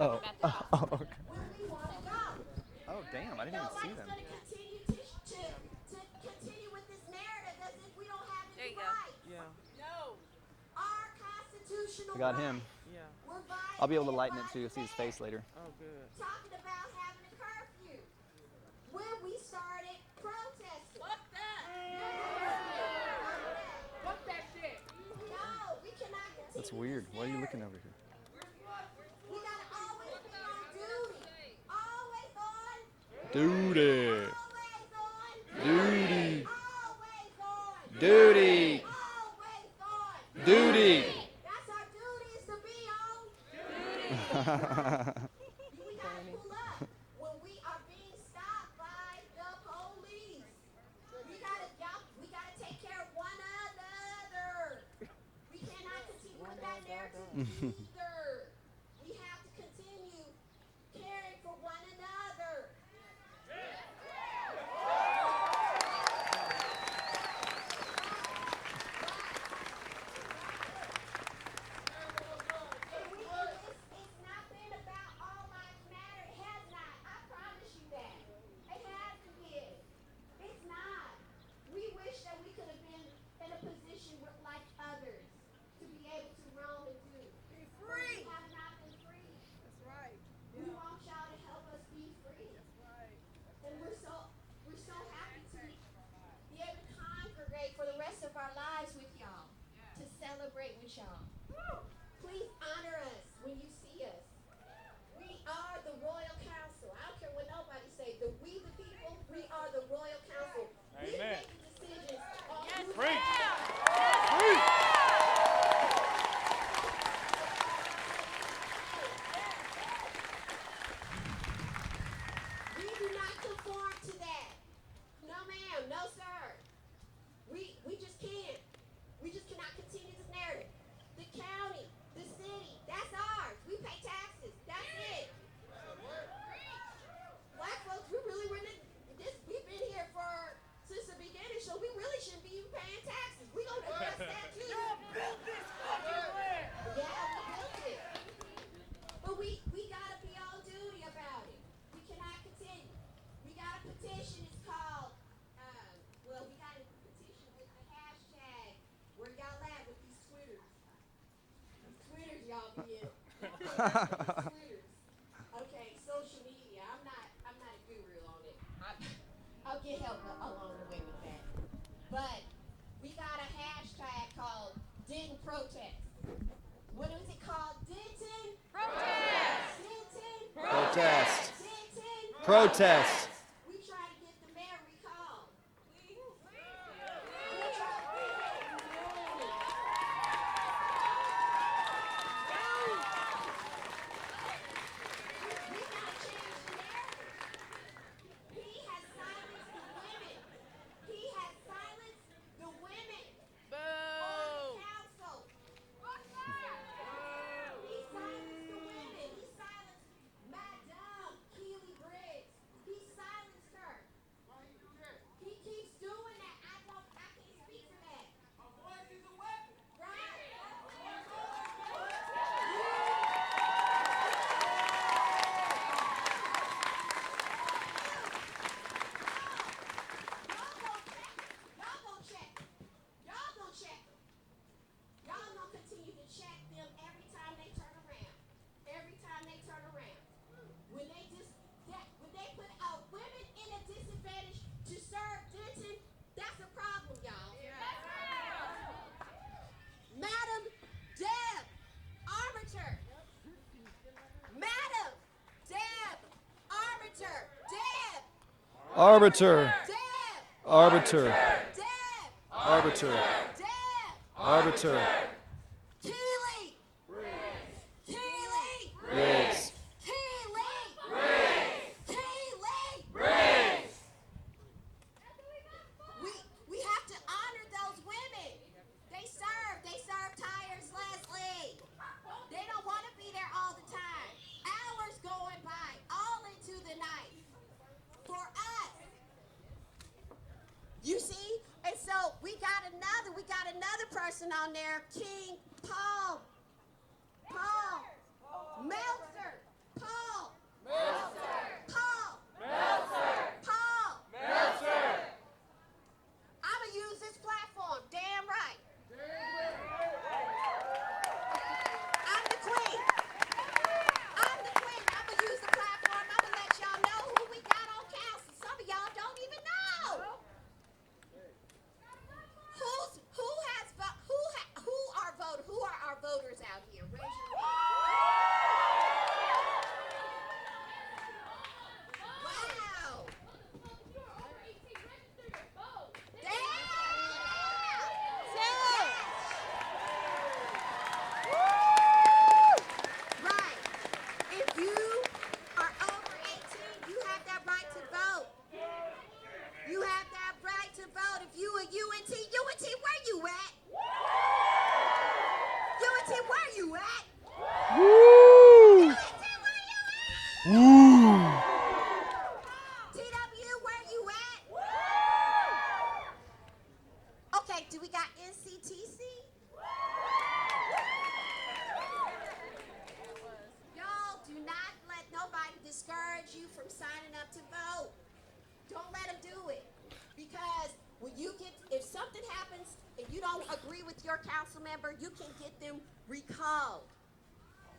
Oh. About the Oh, costume. okay. Where we want to go. Oh, damn. I didn't even see Nobody's them. going to continue to continue with this narrative as if we don't have There any you go. rights. Yeah. No. Our constitutional I got rights him. Yeah. were I'll be able to violated lighten it by so you'll the see his mayor. face later. Oh, good. Talking about having a curfew when we started protesting. Fuck that. Fuck that shit. No, we cannot continue. That's weird. this Why are you looking narrative. over here? We gotta always be on duty. Always on. Duty. Always on. Duty. Always on. Duty. Always on. Duty. That's our duty is to be on. Duty. We gotta pull up when we are being stopped by the police. We gotta take care of one another. We cannot continue with that narrative either. We have to continue caring for one another. It's not been about all lives matter. It has not. I promise you that. It hasn't been. It's not. We wish that we could have been in a position like others to be able to roam and do. Be free. We have not been free. That's right. We want y'all to help us be free. That's right. And we're so happy to be able to congregate for the rest of our lives with y'all, to celebrate with y'all. Please honor us when you see us. We are the Royal Council. I don't care what nobody say. We the people, we are the Royal Council. We Amen. make decisions on Yes, who Preach. ma'am. We do not conform to that. No, ma'am. No, sir. We just can't. We just cannot continue this narrative. The county, the city, that's ours. We pay taxes. That's it. Black folks, we really were we've been here since the beginning, so we really shouldn't be even paying taxes. We gonna address that too. Y'all built this fucking land. Yeah, we built it. But we gotta be on duty about it. We cannot continue. We got a petition. It's called, we got a petition with the hashtag. Where y'all at with these Twitters? These Twitters y'all be in. Twitters. Okay, social media. I'm not a guru on it. I'll get help along the way with that. But we got a hashtag called Denton Protest. What is it called? Denton? Protest. Denton? Protest. Denton? Protest. We try to get the mayor recalled. We gotta change the narrative. He has silenced the women. He has silenced the women on Boo. the council. He silenced the women. He silenced Madame Keely Briggs. He silenced her. He keeps doing that. I can't speak for that. A voice is a weapon. Right. Y'all gonna check. Y'all gonna check them. Y'all gonna continue to check them every time they turn around. Every time they turn around. When they put women in a disadvantage to serve Denton, that's a problem, y'all. Madam Deb Arbiter. Madam Deb Arbiter. Deb. Arbiter. Deb. Arbiter. Deb. Arbiter. Deb. Arbiter. Keely. Keely. Riggs. Keely. Keely. We have to honor those women. They serve tirelessly. They don't want to be there all the time. Hours going by, all into the night. For us. You see? And so we got another person on there, King Paul Meltzer. Don't let them do it. Because if something happens and you don't agree with your council member, you can get them recalled.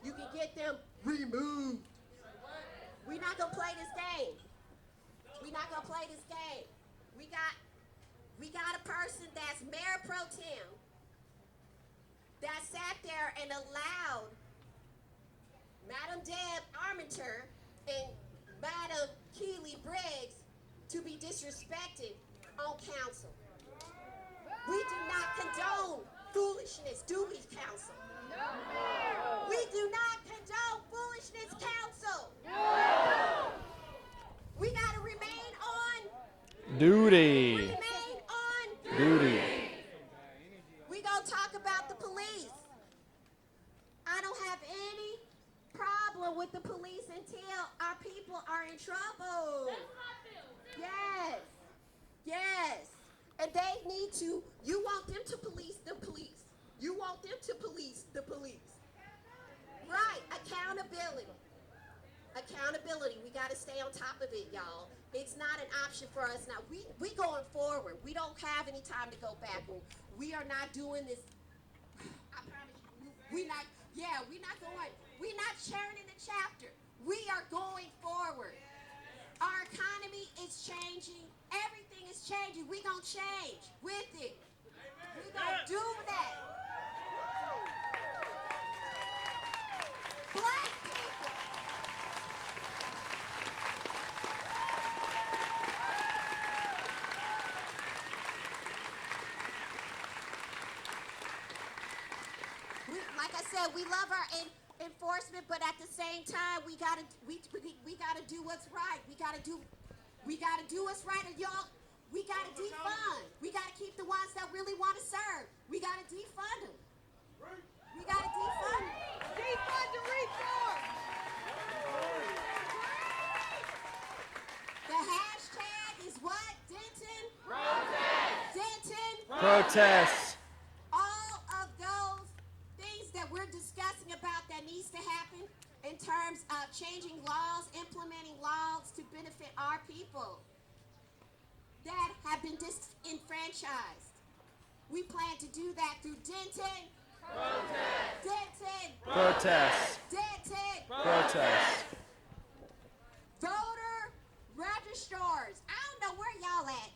You can get them removed. We're not gonna play this game. We're not gonna play this game. We got a person that's mayor pro tem that sat there and allowed Madam Deb Armenter and Madam Keely Briggs to be disrespected on council. We do not condone foolishness, do we, council? No. We do not condone foolishness, council. No. We gotta remain on Duty. remain on Duty. We gonna talk about the police. I don't have any problem with the police until our people are in trouble. Yes. Yes. And they need to, you want them to police the police. You want them to police the police. Right, accountability. Accountability, we gotta stay on top of it, y'all. It's not an option for us now. We going forward. We don't have any time to go backward. We are not doing this. I promise you, we're not churning the chapter. We are going forward. Our economy is changing. Everything is changing. We gonna change with it. We gonna do that. Black people. Like I said, we love our enforcement, but at the same time, we gotta do what's right. We gotta do what's right, and y'all. We gotta defund. We gotta keep the ones that really want to serve. We gotta defund them. We gotta defund them. Defund the reform. The hashtag is what, Denton? Protest. Denton. Protest. All of those things that we're discussing about that needs to happen in terms of changing laws, implementing laws to benefit our people that have been disenfranchised. We plan to do that through Denton. Protest. Denton. Protest. Denton. Protest. Voter registrars. I don't know where y'all at.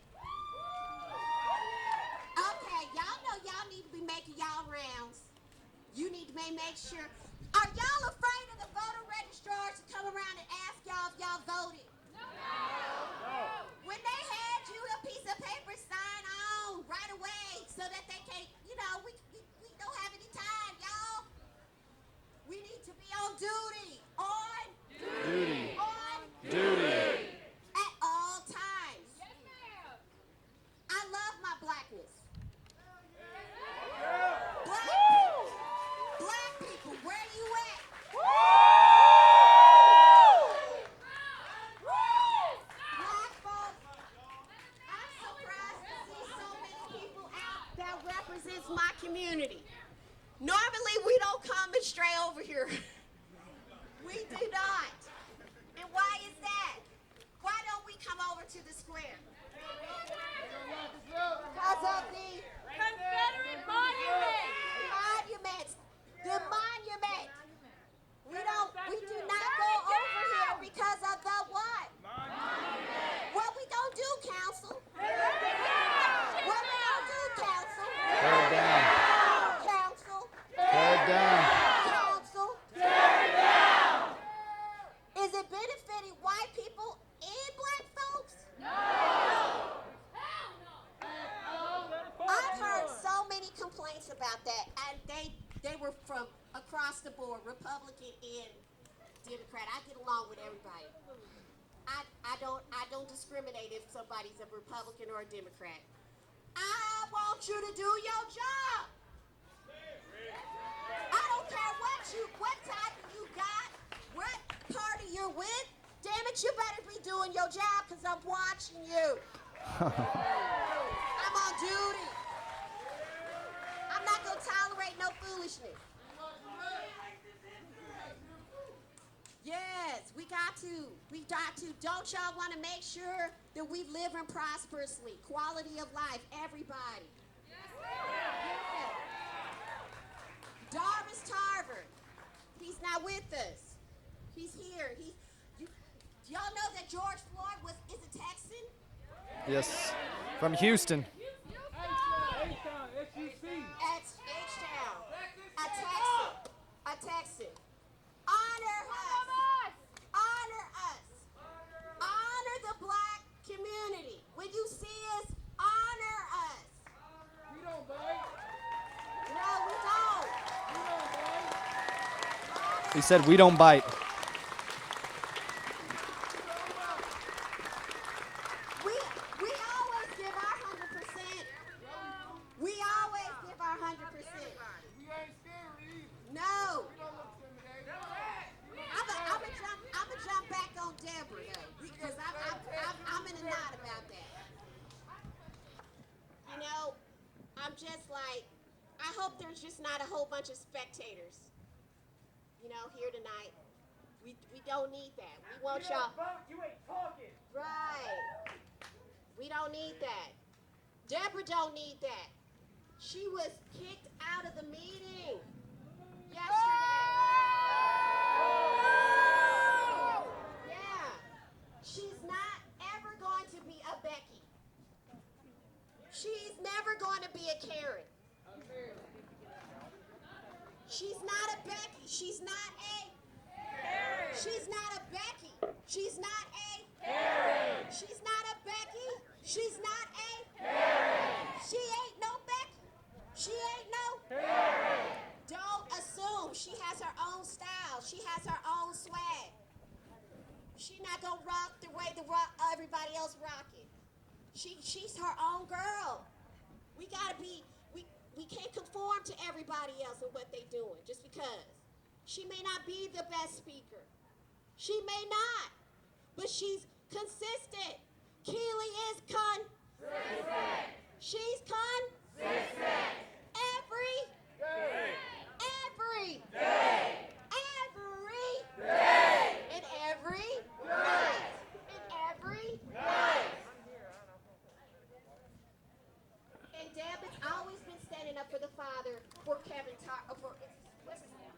Okay, y'all know y'all need to be making y'all rounds. You need to make sure. Are y'all afraid of the voter registrars to come around and ask y'all if y'all voted? No. When they hand you a piece of paper, sign on right away so that they can't, we don't have any time, y'all. We need to be on duty. On Duty. On Duty. at all times. Yes, ma'am. I love my blackness. Black people, where you at? Black folks, I'm surprised to see so many people out that represents my community. Normally, we don't come and stray over here. We do not. And why is that? Why don't we come over to the square? Because of the Confederate monument. monuments. The monument. We do not go over here because of the what? Monument. What we don't do, council? What we don't do, council? Tear it down. Council. Tear it down. Council. Tear it down. Is it benefiting white people and black folks? No. I've heard so many complaints about that, and they were from across the board, Republican and Democrat. I get along with everybody. I don't discriminate if somebody's a Republican or a Democrat. I want you to do your job. I don't care what title you got, what party you're with. Damn it, you better be doing your job because I'm watching you. I'm on duty. I'm not going to tolerate no foolishness. Yes, We got to. Don't y'all want to make sure that we live in prosperously? Quality of life, everybody. Yeah. Darvis Tarver, he's not with us. He's here. Do y'all know that George Floyd is a Texan? Yes. From Houston. H-Town. A Texan. Honor us. Honor us. Honor the black community. When you see us, honor us. We don't bite. No, we don't. We don't bite. He said we don't bite. We always give our 100%. We always give our 100%. We ain't scared either. No. We don't look intimidated. I'm gonna jump back on Deborah though, because I'm in a knot about that. You know, I'm just like, I hope there's just not a whole bunch of spectators, you know, here tonight. We don't need that. We want y'all. You ain't talking. Right. We don't need that. Deborah don't need that. She was kicked out of the meeting yesterday. Yeah. She's not ever going to be a Becky. She's never going to be a Karen. She's not a Becky. She's not a Karen. She's not a Becky. She's not a Karen. She's not a Becky. She's not a Karen. She ain't no Becky. She ain't no Karen. Don't assume. She has her own style. She has her own swag. She's not gonna rock the way everybody else rock it. She's her own girl. We gotta be. We can't conform to everybody else and what they doing just because. She may not be the best speaker. She may not, but she's consistent. Keely is consistent. She's consistent. Every day. Every day. Every day. And every night. And every night. And Deb has always been standing up for the father, for what's his name?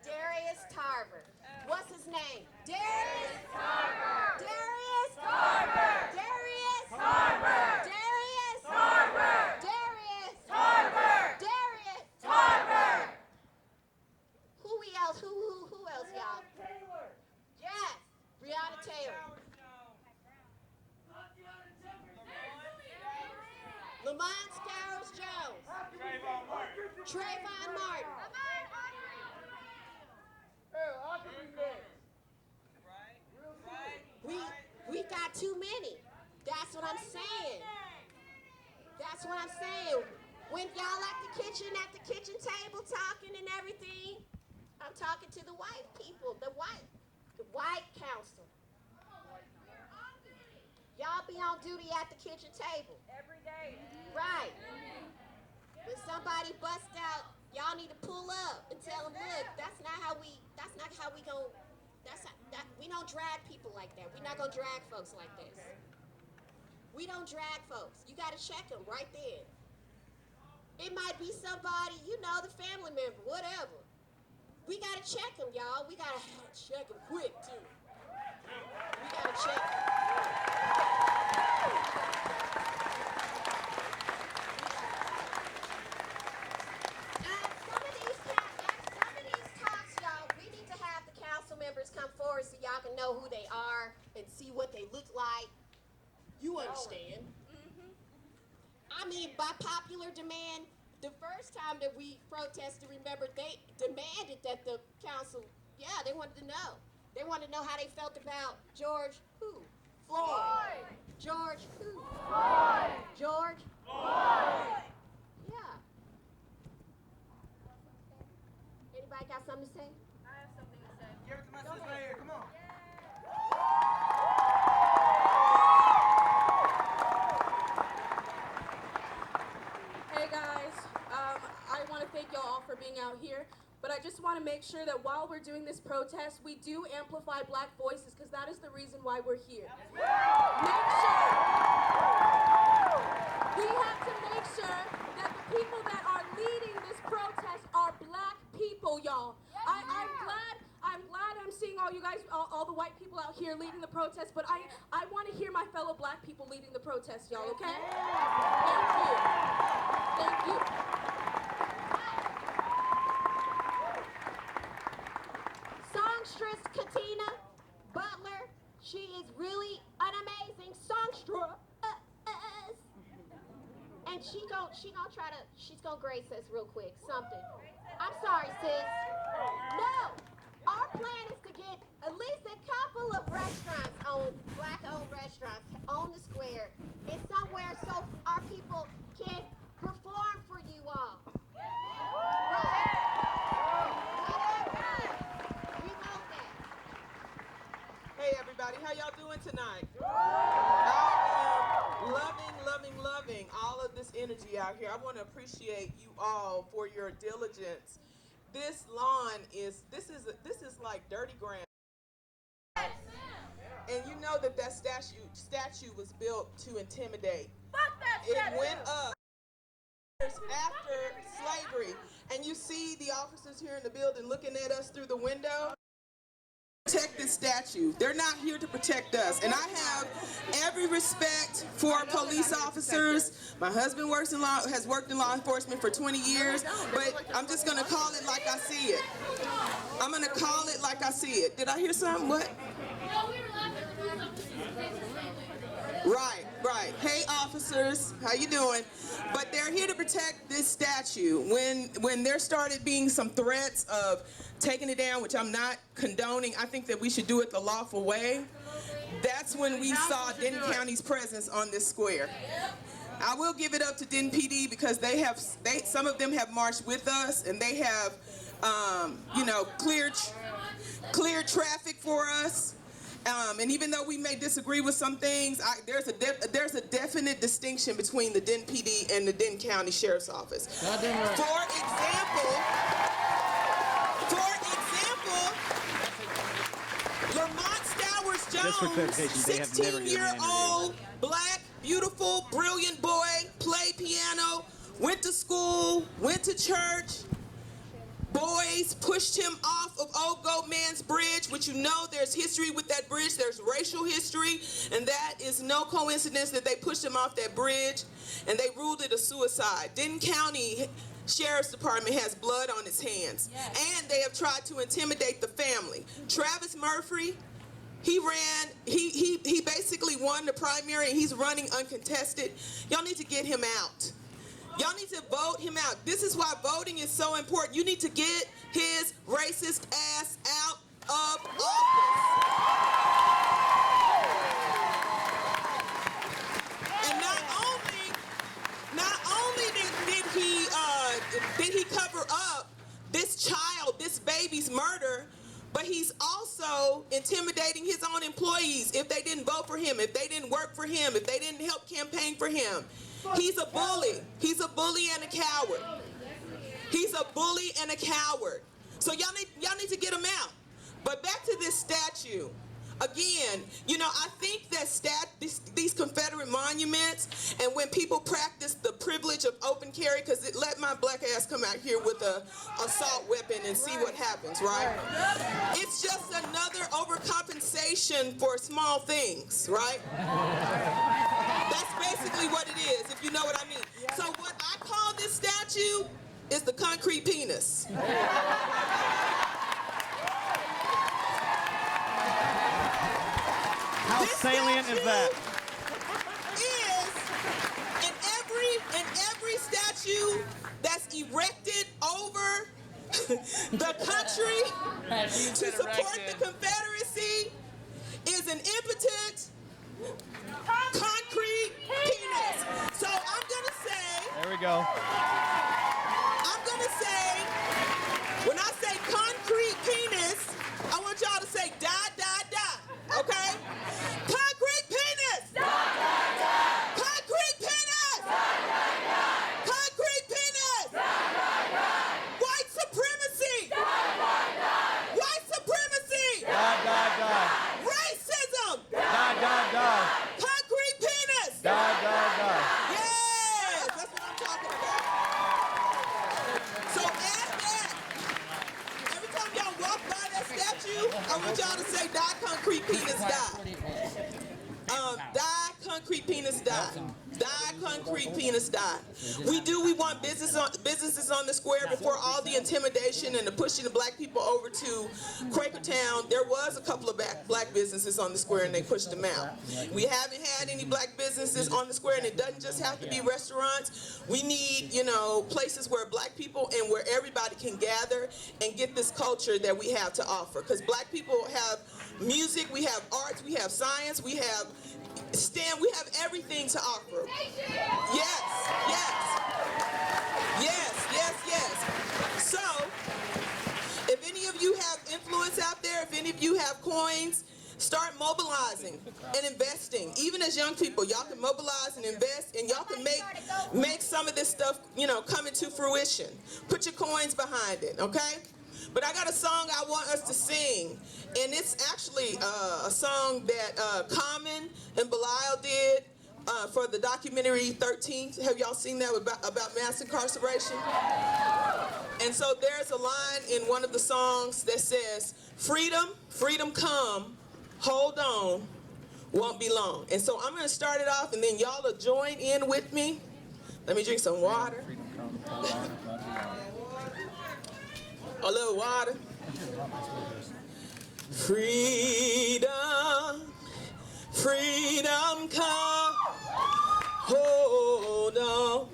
Darius Tarver. What's his name? Darius Tarver. Darius Tarver. Darius Tarver. Darius Tarver. Darius Tarver. Darius Tarver. Who else? Who else, y'all? Yes, Breonna Taylor. Lamont Scarrows Jones. Trayvon Martin. Hell, I could be next. We got too many. That's what I'm saying. That's what I'm saying. When y'all at the kitchen table talking and everything, I'm talking to the white people, the white council. Y'all be on duty at the kitchen table. Every day. Right. When somebody busts out, y'all need to pull up and tell them, look, we don't drag people like that. We're not gonna drag folks like this. We don't drag folks. You gotta check them right there. It might be somebody, the family member, whatever. We gotta check them, y'all. We gotta check them quick too. We gotta check them. Members come forward so y'all can know who they are and see what they look like. You understand? I mean, by popular demand, the first time that we protested, remember, they demanded that the council, they wanted to know. They wanted to know how they felt about George who? Floyd. George who? Floyd. George? Floyd. Yeah. Anybody got something to say? Give it to my sister right here. Come on. Hey guys, I want to thank y'all all for being out here, but I just want to make sure that while we're doing this protest, we do amplify black voices, because that is the reason why we're here. Make sure. We have to make sure that the people that are leading this protest are black people, y'all. I'm glad I'm seeing all you guys, all the white people out here leading the protest, but I want to hear my fellow black people leading the protest, y'all, okay? Thank you. Thank you. Songstress Katina Butler. She is really an amazing songstress. And she's gonna grace us real quick, something. I'm sorry, sis. No, our plan is to get at least a couple of restaurants, black-owned restaurants, on the square and somewhere so our people can perform for you all. Right? You know that. Hey everybody, how y'all doing tonight? I am loving all of this energy out here. I want to appreciate you all for your diligence. This lawn is like dirty ground. And you know that statue was built to intimidate. Fuck that It statue. went up after slavery. And you see the officers here in the building looking at us through the window. Protect this statue. They're not here to protect us. And I have every respect for police officers. My husband has worked in law enforcement for 20 years, but I'm just going to call it like I see it. I'm going to call it like I see it. Did I hear something? What? Right. Hey, officers, how you doing? But they're here to protect this statue. When there started being some threats of taking it down, which I'm not condoning, I think that we should do it the lawful way. That's when we saw Denton County's presence on this square. I will give it up to Denton PD because some of them have marched with us, and they have, cleared traffic for us. And even though we may disagree with some things, there's a definite distinction between the Denton PD and the Denton County Sheriff's Office. For example, Lamont Stowers Jones, 16-year-old, black, beautiful, brilliant boy, played piano, went to school, went to church. Boys pushed him off of Old Goat Man's Bridge, which you know there's history with that bridge. There's racial history, and that is no coincidence that they pushed him off that bridge, and they ruled it a suicide. Denton County Sheriff's Department has blood on its hands, and they have tried to intimidate the family. Travis Murphy, he basically won the primary, and he's running uncontested. Y'all need to get him out. Y'all need to vote him out. This is why voting is so important. You need to get his racist ass out of office. And not only did he cover up this baby's murder, but he's also intimidating his own employees if they didn't vote for him, if they didn't work for him, if they didn't help campaign for him. He's a bully. He's a bully and a coward. He's a bully and a coward. So y'all need to get him out. But back to this statue. Again, I think that these Confederate monuments, and when people practice the privilege of open carry, because it let my black ass come out here with a assault weapon and see what happens, right? It's just another overcompensation for small things, right? That's basically what it is, if you know what I mean. So what I call this statue is the concrete penis. How salient is that? In every statue that's erected over the country to support the Confederacy is an impotent concrete penis. So I'm gonna say. There we go. I'm gonna say, when I say concrete penis, I want y'all to say die. Okay? Concrete penis! Concrete penis! Concrete penis! White supremacy! concrete penis die. Die, concrete penis die. Die, concrete penis die. We want businesses on the square before all the intimidation and the pushing the black people over to Quakertown. There was a couple of black businesses on the square and they pushed them out. We haven't had any black businesses on the square, and it doesn't just have to be restaurants. We need, you know, places where black people and where everybody can gather and get this culture that we have to offer. Because black people have music, we have arts, we have science, we have STEM, we have everything to offer. Yes, yes, yes, yes, yes. So, if any of you have influence out there, if any of you have coins, start mobilizing and investing. Even as young people, y'all can mobilize and invest, and y'all can make some of this stuff, you know, come into fruition. Put your coins behind it, okay? But I got a song I want us to sing, and it's actually a song that Common and Belial did for the documentary 13. Have y'all seen that about mass incarceration? And so there's a line in one of the songs that says, "Freedom, freedom come, hold on, won't be long." And so I'm going to start it off, and then y'all will join in with me. Let me drink some water. A little water. Freedom, freedom come, hold on,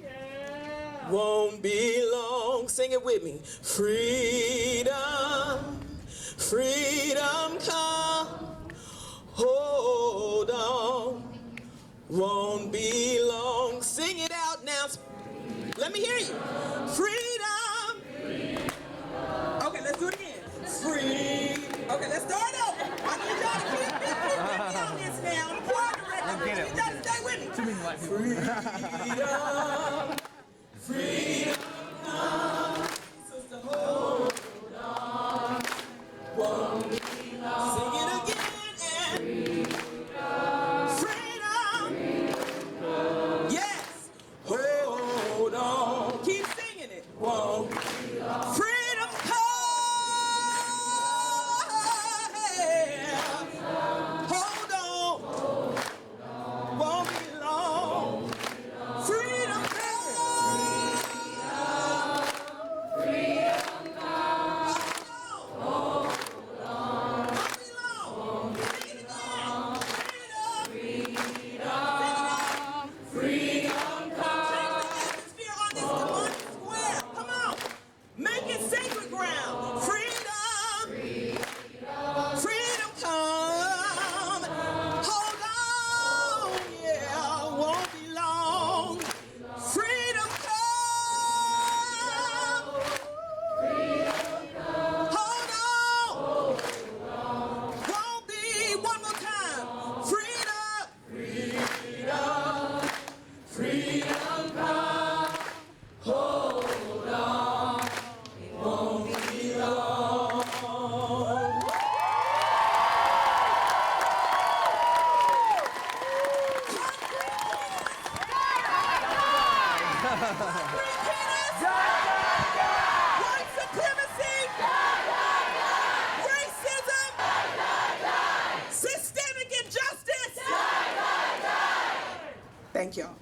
won't be long. Sing it with me. Freedom, freedom come, hold on, won't be long. Sing it out now. Let me hear you. Freedom. Okay, let's do it again. Free. Okay, let's start over. I need y'all to keep with me on this now. I'm choir director. You gotta stay with me. Freedom. Freedom. Sister, hold on. Won't be long. Sing it again. And freedom. Yes. Hold on. Keep singing it. Won't be long. Freedom. Thank y'all.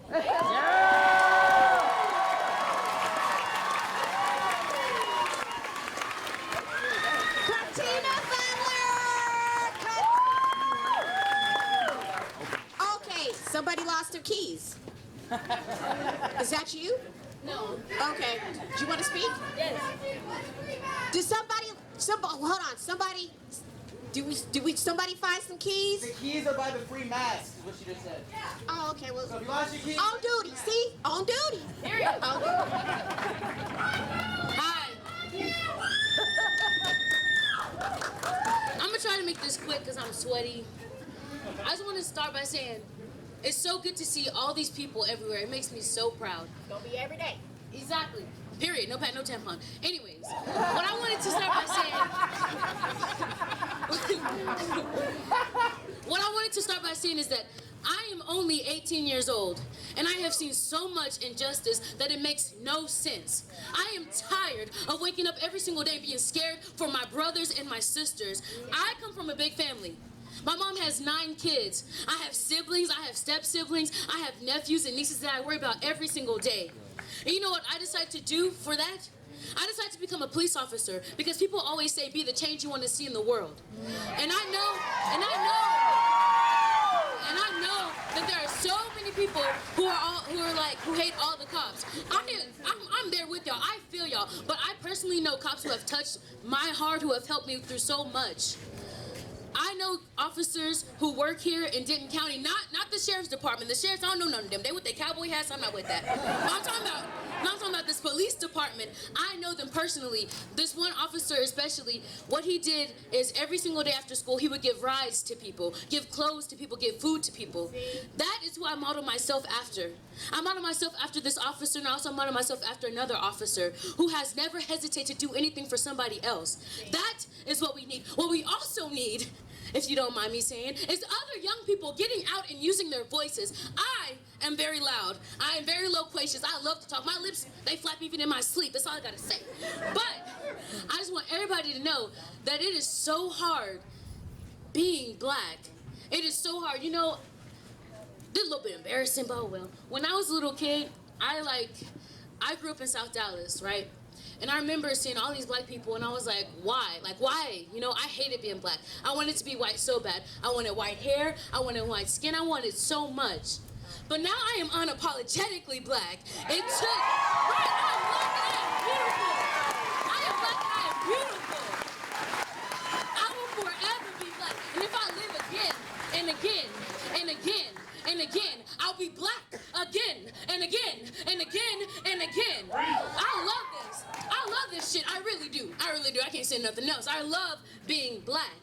Okay, somebody lost their keys. Is that you? No. Okay. Do you want to speak? Yes. Did somebody, hold on, somebody find some keys? The keys are by the free mask, is what she just said. Oh, okay, well. So if you lost your keys. On duty, see? On duty. Here you go. On duty. Hi. I'm gonna try to make this quick because I'm sweaty. I just want to start by saying it's so good to see all these people everywhere. It makes me so proud. Don't be every day. Exactly. Period. No pat, no tampon. Anyways, what I wanted to start by saying is that I am only 18 years old, and I have seen so much injustice that it makes no sense. I am tired of waking up every single day being scared for my brothers and my sisters. I come from a big family. My mom has 9 kids. I have siblings, I have step-siblings, I have nephews and nieces that I worry about every single day. And you know what I decided to do for that? I decided to become a police officer because people always say be the change you want to see in the world. And I know that there are so many people who hate all the cops. I'm there with y'all. I feel y'all. But I personally know cops who have touched my heart, who have helped me through so much. I know officers who work here in Denton County, not the sheriff's department. The sheriffs, I don't know none of them. They with their cowboy hats, I'm not with that. I'm talking about this police department. I know them personally. This one officer especially, what he did is every single day after school, he would give rides to people, give clothes to people, give food to people. That is who I model myself after. I model myself after this officer, and I also model myself after another officer who has never hesitated to do anything for somebody else. That is what we need. What we also need, if you don't mind me saying, is other young people getting out and using their voices. I am very loud. I am very loquacious. I love to talk. My lips, they flap even in my sleep. That's all I gotta say. But I just want everybody to know that it is so hard being black. It is so hard. You know, this is a little bit embarrassing, but oh well. When I was a little kid, I grew up in South Dallas, right? And I remember seeing all these black people, and I was like, why? Like, why? You know, I hated being black. I wanted to be white so bad. I wanted white hair. I wanted white skin. I wanted so much. But now I am unapologetically black. It took... Right, I am black and I am beautiful. I am black and I am beautiful. I will forever be black. And if I live again and again and again and again, I'll be black again and again and again and again. I love this. I love this shit. I really do. I really do. I can't say nothing else. I love being black.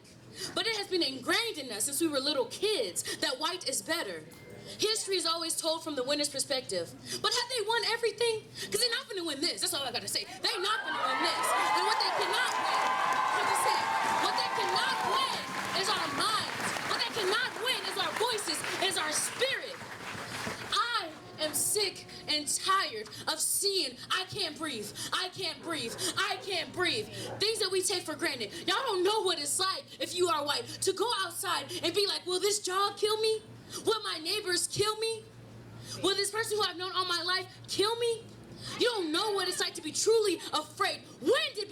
But it has been ingrained in us since we were little kids that white is better. History is always told from the winner's perspective. But have they won everything? Because they're not gonna win this. That's all I gotta say. They're not gonna win this. And what they cannot win, like I said, what they cannot win is our minds. What they cannot win is our voices, is our spirit. I am sick and tired of seeing I can't breathe, I can't breathe, I can't breathe. Things that we take for granted. Y'all don't know what it's like if you are white to go outside and be like, will this job kill me? Will my neighbors kill me? Will this person who I've known all my life kill me? You don't know what it's like to be truly afraid. When did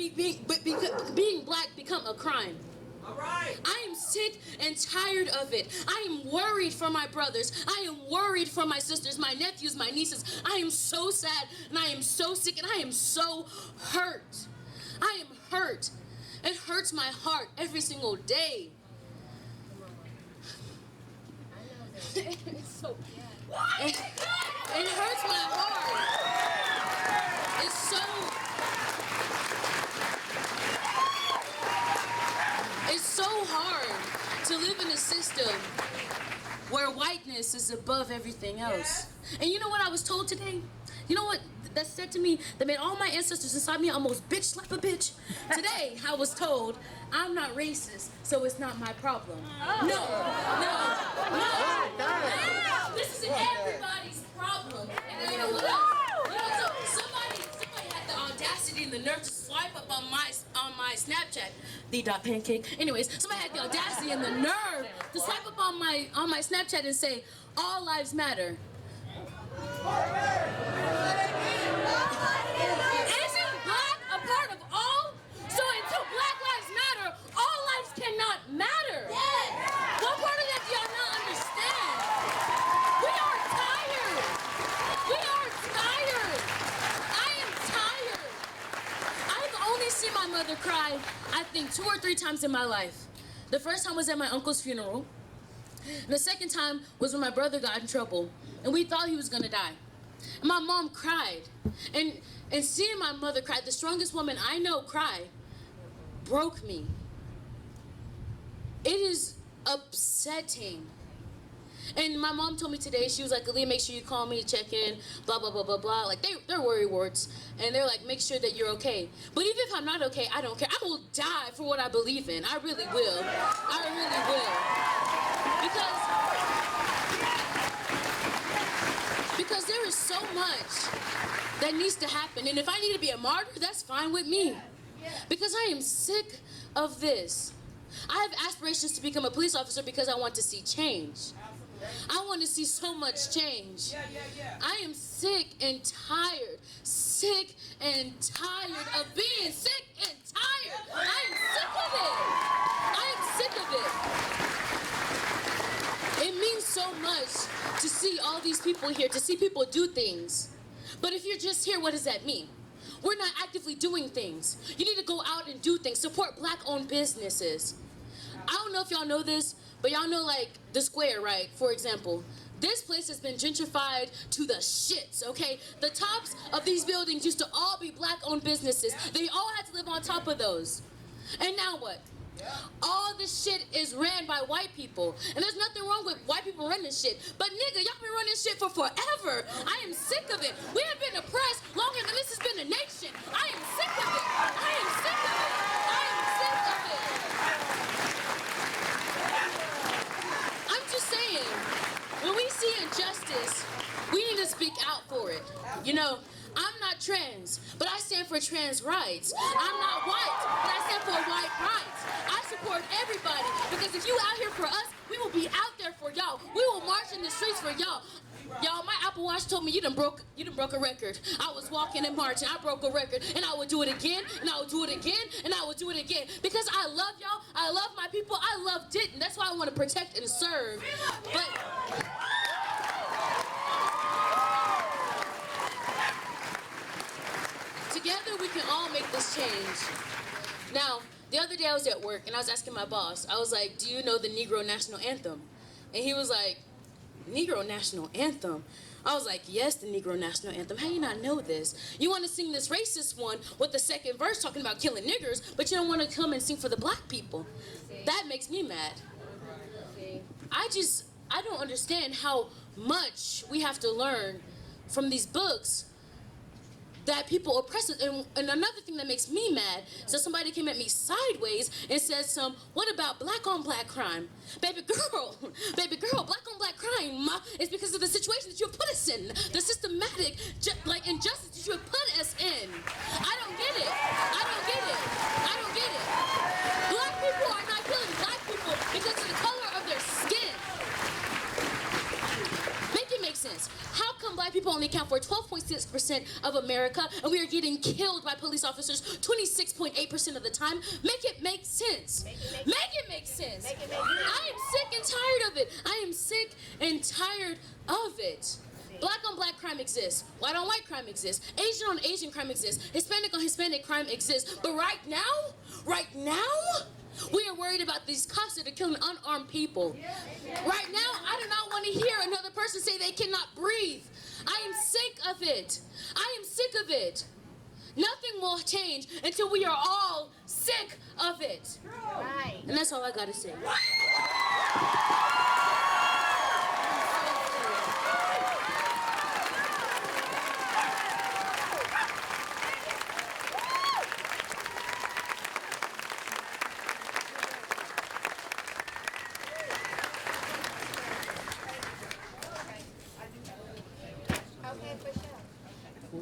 being black become a crime? All right. I am sick and tired of it. I am worried for my brothers. I am worried for my sisters, my nephews, my nieces. I am so sad and I am so sick and I am so hurt. I am hurt. It hurts my heart every single day. It's so bad. It hurts my heart. It's so hard to live in a system where whiteness is above everything else. And you know what I was told today? You know what that said to me that made all my ancestors inside me almost bitch slap a bitch? Today I was told I'm not racist, so it's not my problem. No. This is everybody's problem. And you know what? Somebody had the audacity and the nerve to swipe up on my Snapchat, the.pancake. Anyways, somebody had the audacity and the nerve to swipe up on my Snapchat and say, all lives matter. Isn't black a part of all? So until Black Lives Matter, all lives cannot matter. Yes. What part of that do y'all not understand? We are tired. We are tired. I am tired. I've only seen my mother cry, I think, 2 or 3 times in my life. The first time was at my uncle's funeral. And the second time was when my brother got in trouble, and we thought he was gonna die. And my mom cried. And seeing my mother cry, the strongest woman I know cry, broke me. It is upsetting. And my mom told me today, she was like, Aaliyah, make sure you call me to check in, blah, blah, blah, blah, blah. Like, they're worry words. And they're like, make sure that you're okay. But even if I'm not okay, I don't care. I will die for what I believe in. I really will. I really will. Because there is so much that needs to happen. And if I need to be a martyr, that's fine with me. Because I am sick of this. I have aspirations to become a police officer because I want to see change. I want to see so much change. I am sick and tired of being sick and tired. I am sick of it. It means so much to see all these people here, to see people do things. But if you're just here, what does that mean? We're not actively doing things. You need to go out and do things. Support black-owned businesses. I don't know if y'all know this, but y'all know, like, the square, right? For example, this place has been gentrified to the shits, okay? The tops of these buildings used to all be black-owned businesses. They all had to live on top of those. And now what? All this shit is ran by white people. And there's nothing wrong with white people running shit. But nigga, y'all been running shit for forever. I am sick of it. We have been oppressed longer than this has been a nation. I am sick of it. I am sick of it. I am sick of it. I'm just saying, when we see injustice, we need to speak out for it. You know, I'm not trans, but I stand for trans rights. I'm not white, but I stand for white rights. I support everybody, because if you out here for us, we will be out there for y'all. We will march in the streets for y'all. Y'all, my Apple Watch told me you done broke a record. I was walking and marching, I broke a record, and I would do it again, and I would do it again, and I would do it again. Because I love y'all, I love my people, I love Denton. That's why I want to protect and serve. But together we can all make this change. Now, the other day I was at work and I was asking my boss, I was like, do you know the Negro National Anthem? And he was like, Negro National Anthem? I was like, yes, the Negro National Anthem. How do you not know this? You want to sing this racist one with the second verse talking about killing niggers, but you don't want to come and sing for the black people. That makes me mad. I don't understand how much we have to learn from these books that people oppress us. And another thing that makes me mad is that somebody came at me sideways and said what about black on black crime? Baby girl, black on black crime is because of the situation that you have put us in, the systematic injustice that you have put us in. I don't get it. Black people are not killing black people because of the color of their skin. Make it make sense. How come black people only account for 12.6% of America and we are getting killed by police officers 26.8% of the time? Make it make sense. Make it make sense. I am sick and tired of it. I am sick and tired of it. Black on black crime exists. White on white crime exists. Asian on Asian crime exists. Hispanic on Hispanic crime exists. But right now, we are worried about these cops that are killing unarmed people. Right now, I do not want to hear another person say they cannot breathe. I am sick of it. I am sick of it. Nothing will change until we are all sick of it. Right. And that's all I gotta say.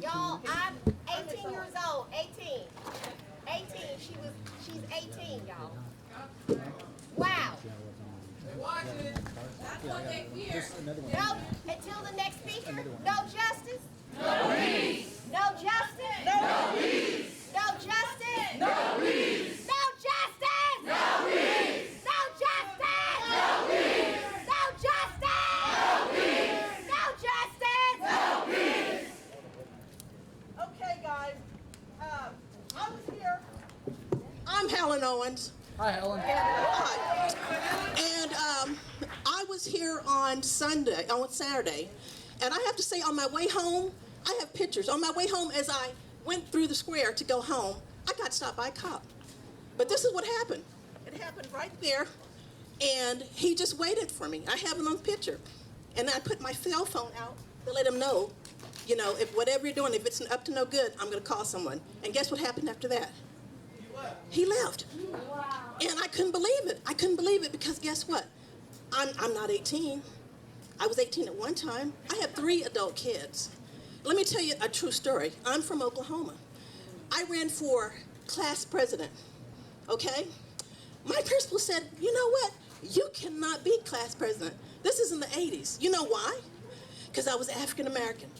Y'all, I'm 18 years old. 18. She's 18, y'all. Wow. No, until the next speaker, no justice. No peace. No justice. No peace. No justice. No peace. No justice. No peace. No justice. No peace. No justice. No peace. No justice. No peace. Okay, guys. I was here. I'm Helen Owens. Hi, Helen. Hi. And I was here on Saturday, and I have to say, on my way home, I have pictures. On my way home, as I went through the square to go home, I got stopped by a cop. But this is what happened. It happened right there, and he just waited for me. I have him on picture. And I put my cell phone out to let him know, you know, if whatever you're doing, if it's up to no good, I'm going to call someone. And guess what happened after that? He left. Wow. And I couldn't believe it. I couldn't believe it because guess what? I'm not 18. I was 18 at one time. I have 3 adult kids. Let me tell you a true story. I'm from Oklahoma. I ran for class president, okay? my principal said, you know what? You cannot be class president. This is in the 80s. You know why? Because I was African American.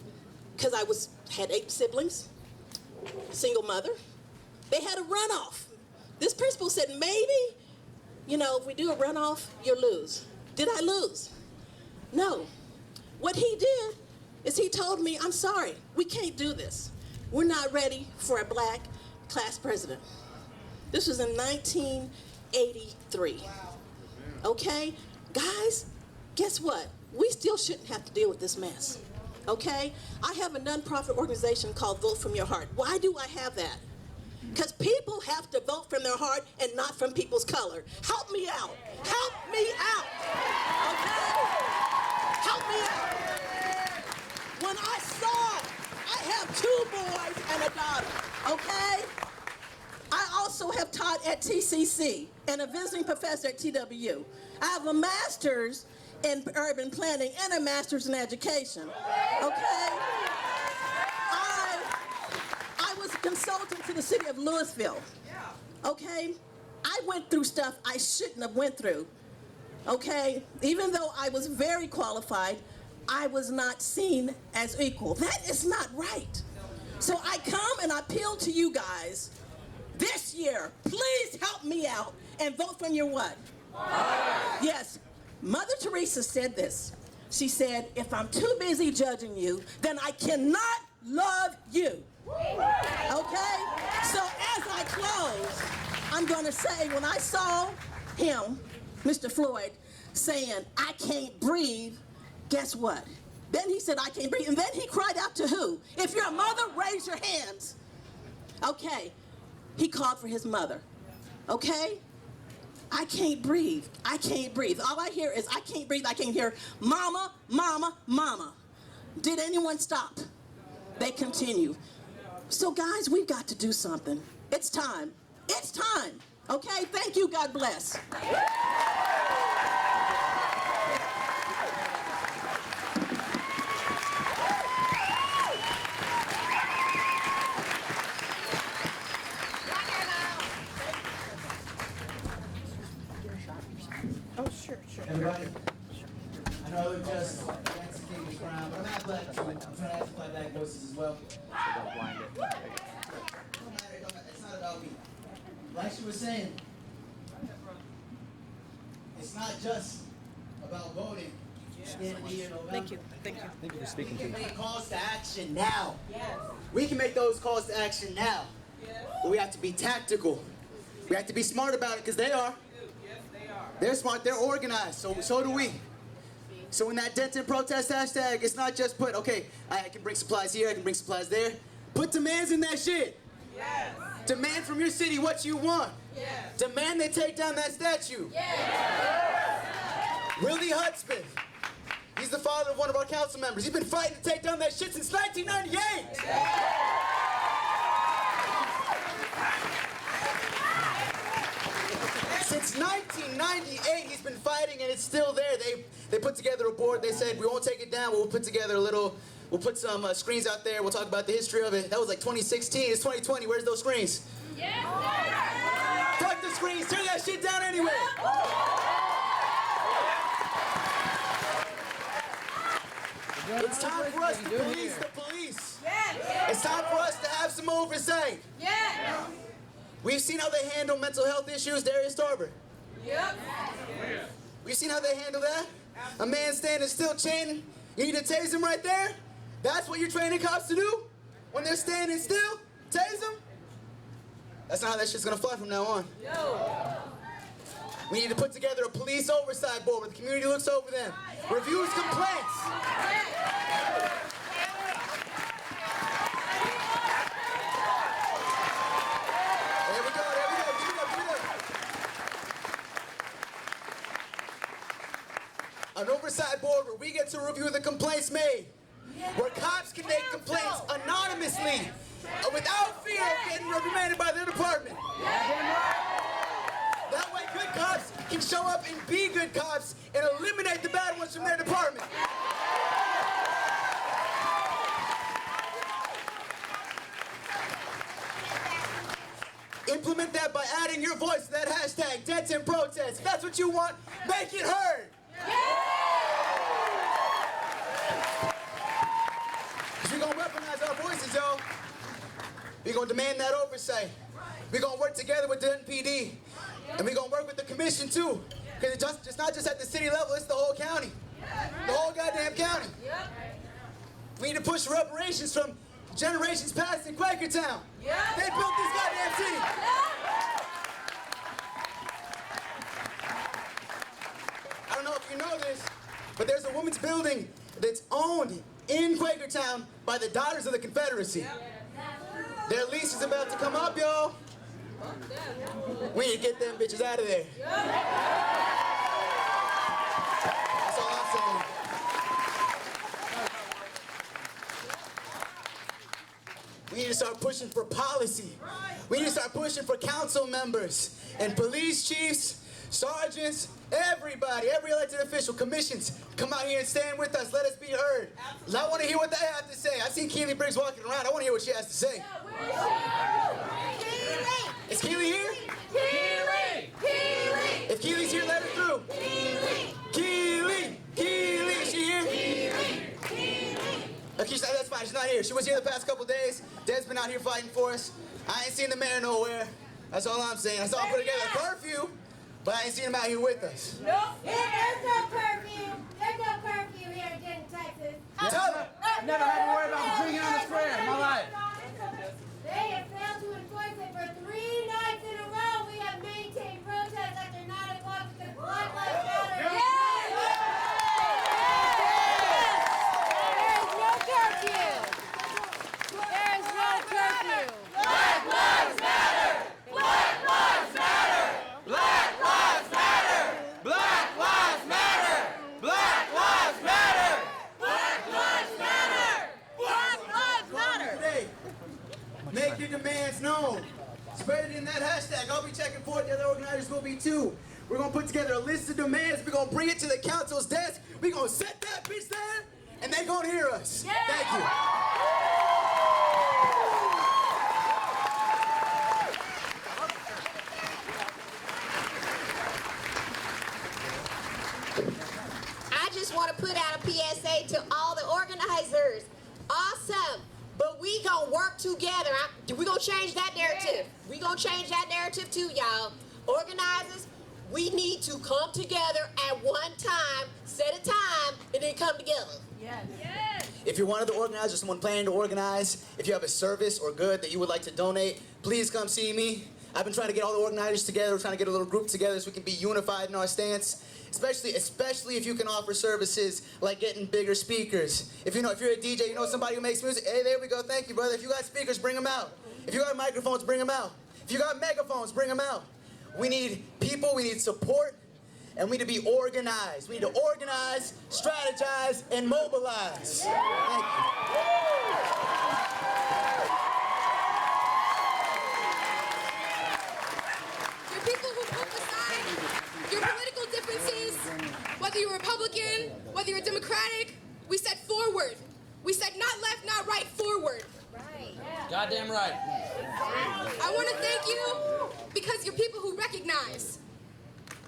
Because I had 8 siblings, single mother. They had a runoff. This principal said, maybe, if we do a runoff, you'll lose. Did I lose? No. What he did is he told me, I'm sorry, we can't do this. We're not ready for a black class president. This was in 1983. Okay? Guys, guess what? We still shouldn't have to deal with this mess. Okay? I have a nonprofit organization called Vote From Your Heart. Why do I have that? Because people have to vote from their heart and not from people's color. Help me out. Help me out. Okay? Help me out. When I have 2 boys and a daughter, okay? I also have taught at TCC and a visiting professor at TWU. I have a master's in urban planning and a master's in education, okay? I was a consultant to the city of Louisville, okay? I went through stuff I shouldn't have went through, okay? Even though I was very qualified, I was not seen as equal. That is not right. So I come and I appeal to you guys this year, please help me out and vote from your what? Yes, Mother Teresa said this. She said, if I'm too busy judging you, then I cannot love you. Okay? So as I close, I'm going to say, when I saw him, Mr. Floyd, saying, I can't breathe, guess what? Then he said, I can't breathe. And then he cried out to who? If you're a mother, raise your hands. Okay. He called for his mother. Okay? I can't breathe. I can't breathe. All I hear is, I can't breathe. I can't hear, mama, mama, mama. Did anyone stop? They continue. So guys, we've got to do something. It's time. It's time. Okay? Thank you. God bless. Everybody, I know we just executed the crime, but I'm not black too. I'm trying to amplify black voices as well. It don't matter, it's not about me. Like she was saying, it's not just about voting. Thank you for speaking to We me. can make calls to action now. We can make those calls to action now. But we have to be tactical. We have to be smart about it, because they are. They're smart, they're organized, so do we. So when that Denton protest hashtag, it's not just put, okay, I can bring supplies here, I can bring supplies there. Put demands in that shit. Yes. Demand from your city what you want. Yes. Demand they take down that statue. Yes. Willie Hudspeth, he's the father of one of our council members. He's been fighting to take down that shit since 1998. Yes. Since 1998, he's been fighting, and it's still there. They put together a board. They said, we won't take it down, but we'll put together we'll put some screens out there. We'll talk about the history of it. That was like 2016. It's 2020. Where's those screens? Yes, sir. Fuck the screens. Tear that shit down anyway. It's time for us to police the police. It's time for us to have some oversight. We've seen how they handle mental health issues, Darius Tarver. Yep. We've seen how they handle that. A man standing still chaining, you need to tase him right there? That's what you're training cops to do? When they're standing still, tase them? That's not how that shit's gonna fly from now on. We need to put together a police oversight board where the community looks over them, reviews complaints. An oversight board where we get to review the complaints made, where cops can make complaints anonymously, without fear of getting reprimanded by their department. That way good cops can show up and be good cops and eliminate the bad ones from their department. implement that by adding your voice to that hashtag, Denton Protest. If that's what you want, make it heard. Because we're going to weaponize our voices, yo. We're going to demand that oversight. We're going to work together with the NPD. And we're going to work with the commission, too. Because it's not just at the city level, it's the whole county. The whole goddamn county. We need to push for reparations from generations past in Quakertown. They built this goddamn city. I don't know if you know this, but there's a women's building that's owned in Quakertown by the Daughters of the Confederacy. Their lease is about to come up, yo. We need to get them bitches out of there. That's all I'm saying. We need to start pushing for policy. We need to start pushing for council members and police chiefs, sergeants, everybody, every elected official, commissions, come out here and stand with us. Let us be heard. I want to hear what they have to say. I've seen Keely Briggs walking around. I want to hear what she has to say. Is Keely here? Keely! Keely! If Keely's here, let her through. Keely! Keely! Is she here? Okay, that's fine. She's not here. She was here the past couple days. Dad's been out here fighting for us. I ain't seen the mayor nowhere. That's all I'm saying. I saw him put together a curfew, but I ain't seen him out here with us. Nope. There's no curfew. There's no curfew here in Denton, Texas. Tell them. Never had to worry about drinking on the square in my life. They have failed to enforce it for 3 nights in a row. We have maintained protests after 9 o'clock because Black Lives Matter. There is no curfew. There is no curfew. Black Lives Matter. Black Lives Matter. Black Lives Matter! Black Lives Matter! Black Lives Matter! Black Lives Matter. Black Lives Matter. Today, make your demands known. Spread it in that hashtag. I'll be checking for it. The other organizers will be too. We're going to put together a list of demands. We're going to bring it to the council's desk. We're going to set that bitch there, and they're going to hear us. Thank you. I just want to put out a PSA to all the organizers. Awesome. But we gonna work together. We gonna change that narrative. We gonna change that narrative too, y'all. Organizers, we need to come together at one time, set a time, and then come together. If you're one of the organizers, someone planning to organize, if you have a service or good that you would like to donate, please come see me. I've been trying to get all the organizers together, trying to get a little group together so we can be unified in our stance. Especially if you can offer services like getting bigger speakers. If you're a DJ, you know somebody who makes music, hey, there we go, thank you, brother. If you got speakers, bring them out. If you got microphones, bring them out. If you got megaphones, bring them out. We need people, we need support, and we need to be organized. We need to organize, strategize, and mobilize. Thank you. Your people who put aside your political differences, whether you're Republican, whether you're Democratic, we said forward. We said not left, not right, forward. Goddamn right. I want to thank you because you're people who recognize.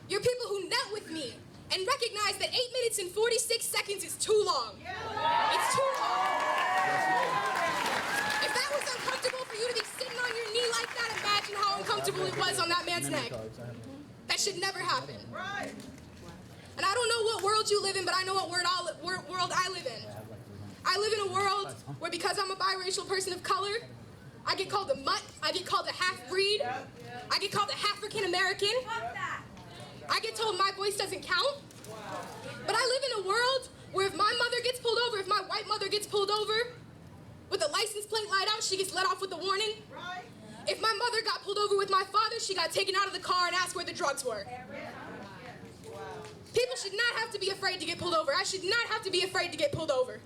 You're people who met with me and recognize that 8 minutes and 46 seconds is too long. It's too long. If that was uncomfortable for you to be sitting on your knee like that, imagine how uncomfortable it was on that man's neck. That should never happen. And I don't know what world you live in, but I know what world I live in. I live in a world where because I'm a biracial person of color, I get called a mutt, I get called a half-breed, I get called a African-American. I get told my voice doesn't count. But I live in a world where if my mother gets pulled over, if my white mother gets pulled over, with the license plate light out, she gets let off with a warning. If my mother got pulled over with my father, she got taken out of the car and asked where the drugs were. People should not have to be afraid to get pulled over. I should not have to be afraid to get pulled over.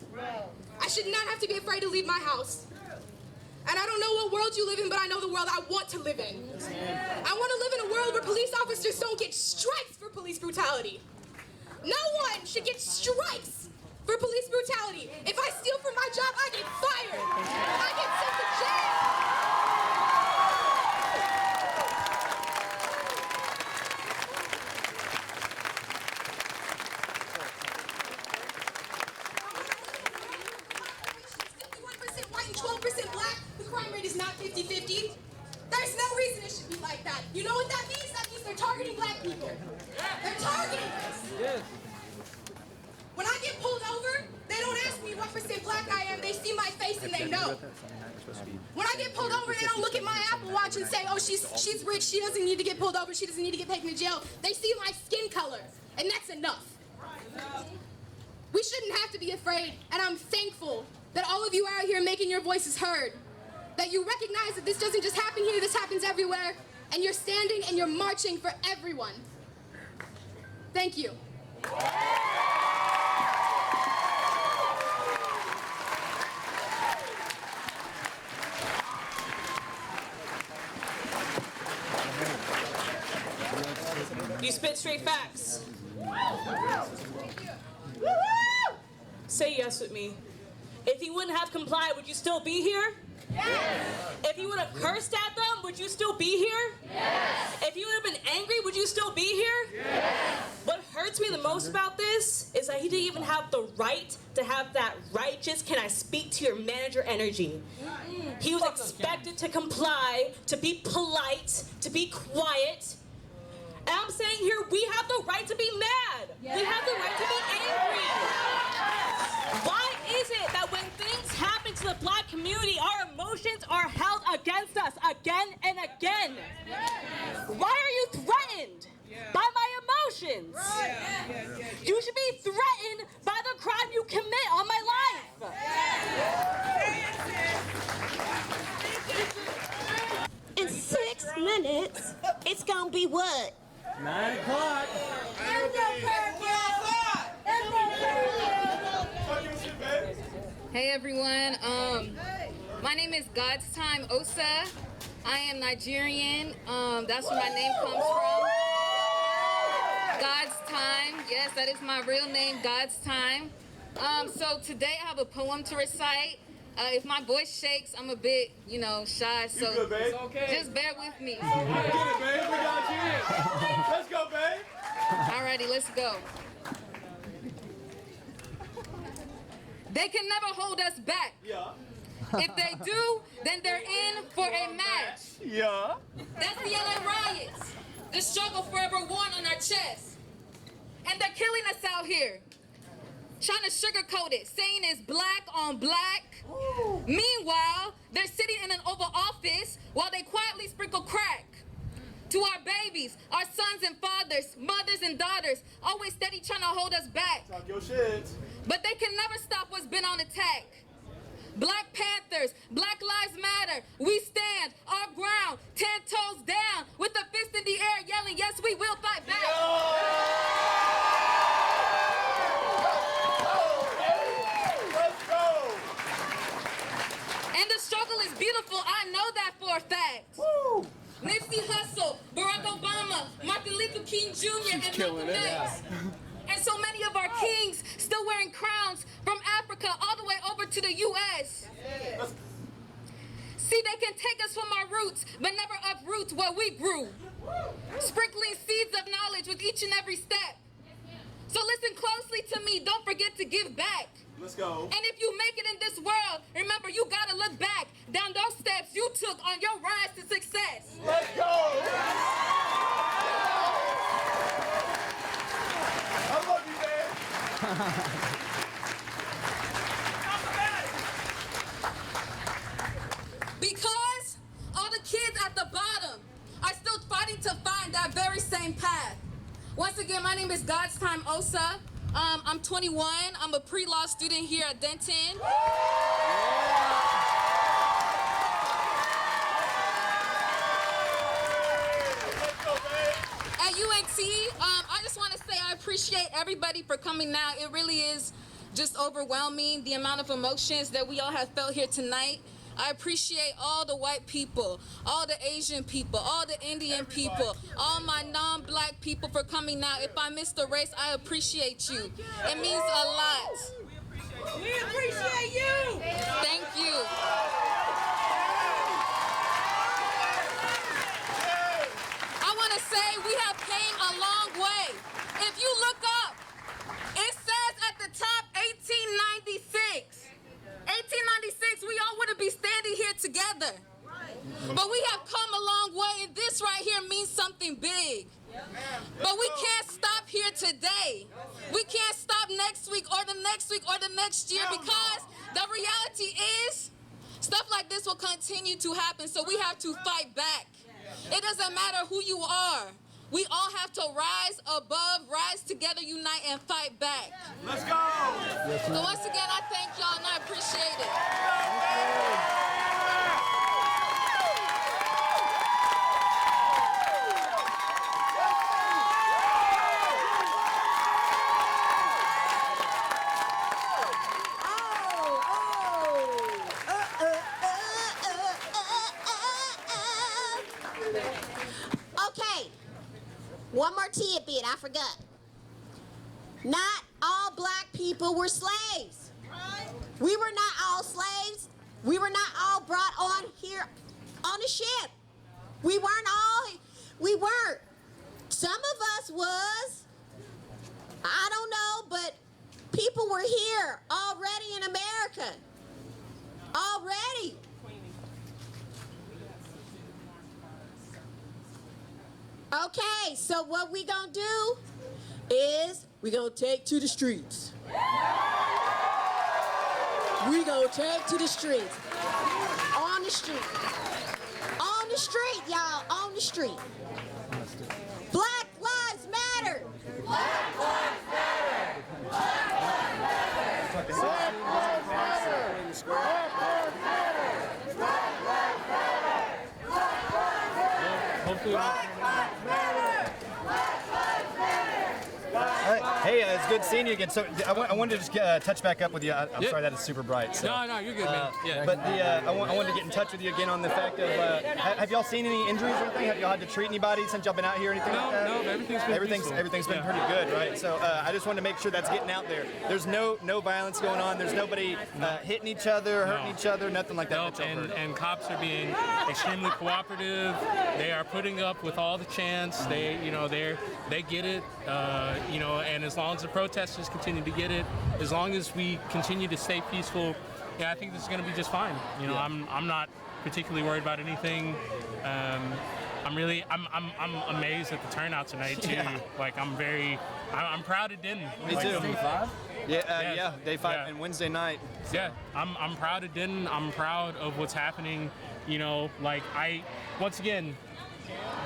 I should not have to be afraid to leave my house. And I don't know what world you live in, but I know the world I want to live in. I want to live in a world where police officers don't get strikes for police brutality. No one should get strikes for police brutality. If I steal from my job, I get fired. I get sent to jail. not 50-50. There's no reason it should be like that. You know what that means? That means they're targeting black people. They're targeting us. Yes. When I get pulled over, they don't ask me what percent black I am. They see my face and they know. When I get pulled over, they don't look at my Apple Watch and say, oh, she's rich. She doesn't need to get pulled over. She doesn't need to get taken to jail. They see my skin color, and that's enough. We shouldn't have to be afraid, and I'm thankful that all of you are out here making your voices heard. That you recognize that this doesn't just happen here, this happens everywhere, and you're standing and you're marching for everyone. Thank you. You spit straight facts. Say yes with me. If you wouldn't have complied, would you still be here? Yes. If you would have cursed at them, would you still be here? Yes. If you would have been angry, would you still be here? Yes. What hurts me the most about this is that he didn't even have the right to have that righteous, can I speak to your manager energy. He was expected to comply, to be polite, to be quiet. And I'm saying here, we have the right to be mad. Yes. We have the right to be angry. Why is it that when things happen to the black community, our emotions are held against us again and again? Yes. Why are you threatened by my emotions? You should be threatened by the crime you commit on my life. In 6 minutes, it's gonna be what? 9 o'clock. Hey everyone, my name is God's Time Osa. I am Nigerian. That's where my name comes from. God's Time. Yes, that is my real name, God's Time. So today I have a poem to recite. If my voice shakes, I'm a bit, shy, so good, babe. Just bear with me. Get it, babe. We got you. Let's go, babe. Alrighty, let's go. They can never hold us back. Yeah. If they do, then they're in for a match. Yeah. That's the LA riots. The struggle forever worn on our chests. And they're killing us out here. Trying to sugarcoat it, saying it's black on black. Ooh. Meanwhile, they're sitting in an Oval Office while they quietly sprinkle crack. To our babies, our sons and fathers, mothers and daughters, always steady trying to hold us back. Talk your shit. But they can never stop what's been on attack. Black Panthers, Black Lives Matter, we stand our ground, 10 toes down, with a fist in the air yelling, yes, we will fight back. Let's go. And the struggle is beautiful, I know that for a fact. Woo. Nipsey Hussle, Barack Obama, Martin Luther King Jr., and Malcolm X. And so many of our kings still wearing crowns from Africa all the way over to the U.S. See, they can take us from our roots, but never uproot where we grew. Sprinkling seeds of knowledge with each and every step. So listen closely to me, don't forget to give back. Let's go. And if you make it in this world, remember you gotta look back down those steps you took on your rise to success. Let's go. I love you, man. Because all the kids at the bottom are still fighting to find that very same path. Once again, my name is God's Time Osa. I'm 21. I'm a pre-law student here at Denton. At UNT, I just want to say I appreciate everybody for coming now. It really is just overwhelming, the amount of emotions that we all have felt here tonight. I appreciate all the white people, all the Asian people, all the Indian people, all my non-black people for coming out. If I missed a race, I appreciate you. It means a lot. We appreciate you. Thank you. I want to say we have came a long way. If you look up, it says at the top 1896. 1896, we all wouldn't be standing here together. next week or the next year, because the reality is stuff like this will continue to happen, so we have to fight back. It doesn't matter who you are. We all have to rise above, rise together, unite, and fight back. Let's go! So once again, I thank y'all and I appreciate it. Okay, one more tidbit I forgot. Not all black people were slaves. We were not all slaves. We were not all brought on here on a ship. We weren't. Some of us was. I don't know, but people were here already in America. Already. Okay, so what we gonna do is we gonna take to the streets. We gonna take to the streets. On the street. On the street, y'all. On the street. Black Lives Matter. Black Lives Matter. Black Lives Matter. Black Lives Matter. Black Lives Matter. Black Lives Matter. Black Lives Matter. Hopefully. Black Lives Matter. Black Lives Matter. Hey, it's good seeing you again. So I wanted to just touch back up with you. I'm sorry that is super bright. So. No, you're good, man. Yeah. But I wanted to get in touch with you again on the fact of, have y'all seen any injuries or anything? Have y'all had to treat anybody since y'all been out here or anything like that? No, Everything's been pretty good, right? So I just wanted to make sure that's getting out there. There's no violence going on. There's nobody hitting each other, hurting each other, nothing like that. Nope, and cops are being extremely cooperative. They are putting up with all the chants. They get it. And as long as the protesters continue to get it, as long as we continue to stay peaceful, I think this is going to be just fine. I'm not particularly worried about anything. I'm amazed at the turnout tonight too. Yeah. Like I'm proud of Denton. Me too. Day 5? Yeah, day 5 and Wednesday night. So. Yeah, I'm proud of Denton. I'm proud of what's happening. Once again,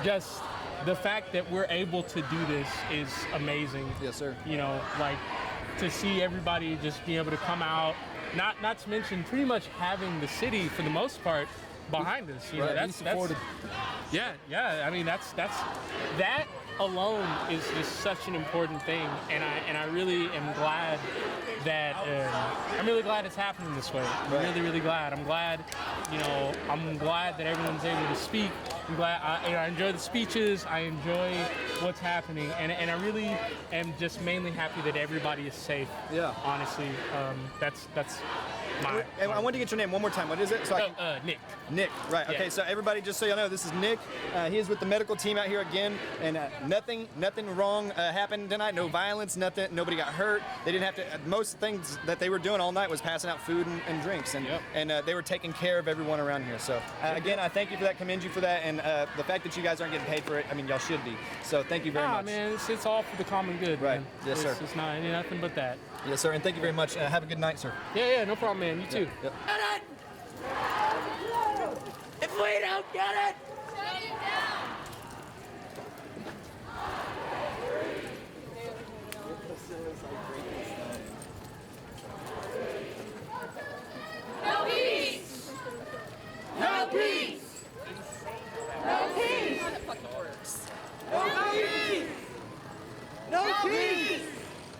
just the fact that we're able to do this is amazing. Yes, sir. To see everybody just be able to come out, not to mention pretty much having the city for the most part behind us. That's yeah. I mean, that alone is just such an important thing, and I really am glad that I'm really glad it's happening this way. I'm really glad. I'm glad that everyone's able to speak. I'm glad. I enjoy the speeches. I enjoy what's happening, and I really am just mainly happy that everybody is safe. Yeah. Honestly, that's my. And I want to get your name one more time. What is it? So Nick. Nick. Right. Yeah. Okay. So everybody, just so y'all know, this is Nick. He is with the medical team out here again, and nothing wrong happened tonight. No violence. Nothing. Nobody got hurt. They didn't have to. Most things that they were doing all night was passing out food and drinks, and they were taking care of everyone around here. So again, I thank you for that. Commend you for that, and the fact that you guys aren't getting paid for it. I mean, y'all should be. So thank you very much. Man, it's all for the common good. Right. Man. Yes, sir. It's nothing but that. Yes, sir. And thank you very much. Have a good night, sir. Yeah. No problem, man. You too. Yep. If we don't get it, Shut it down.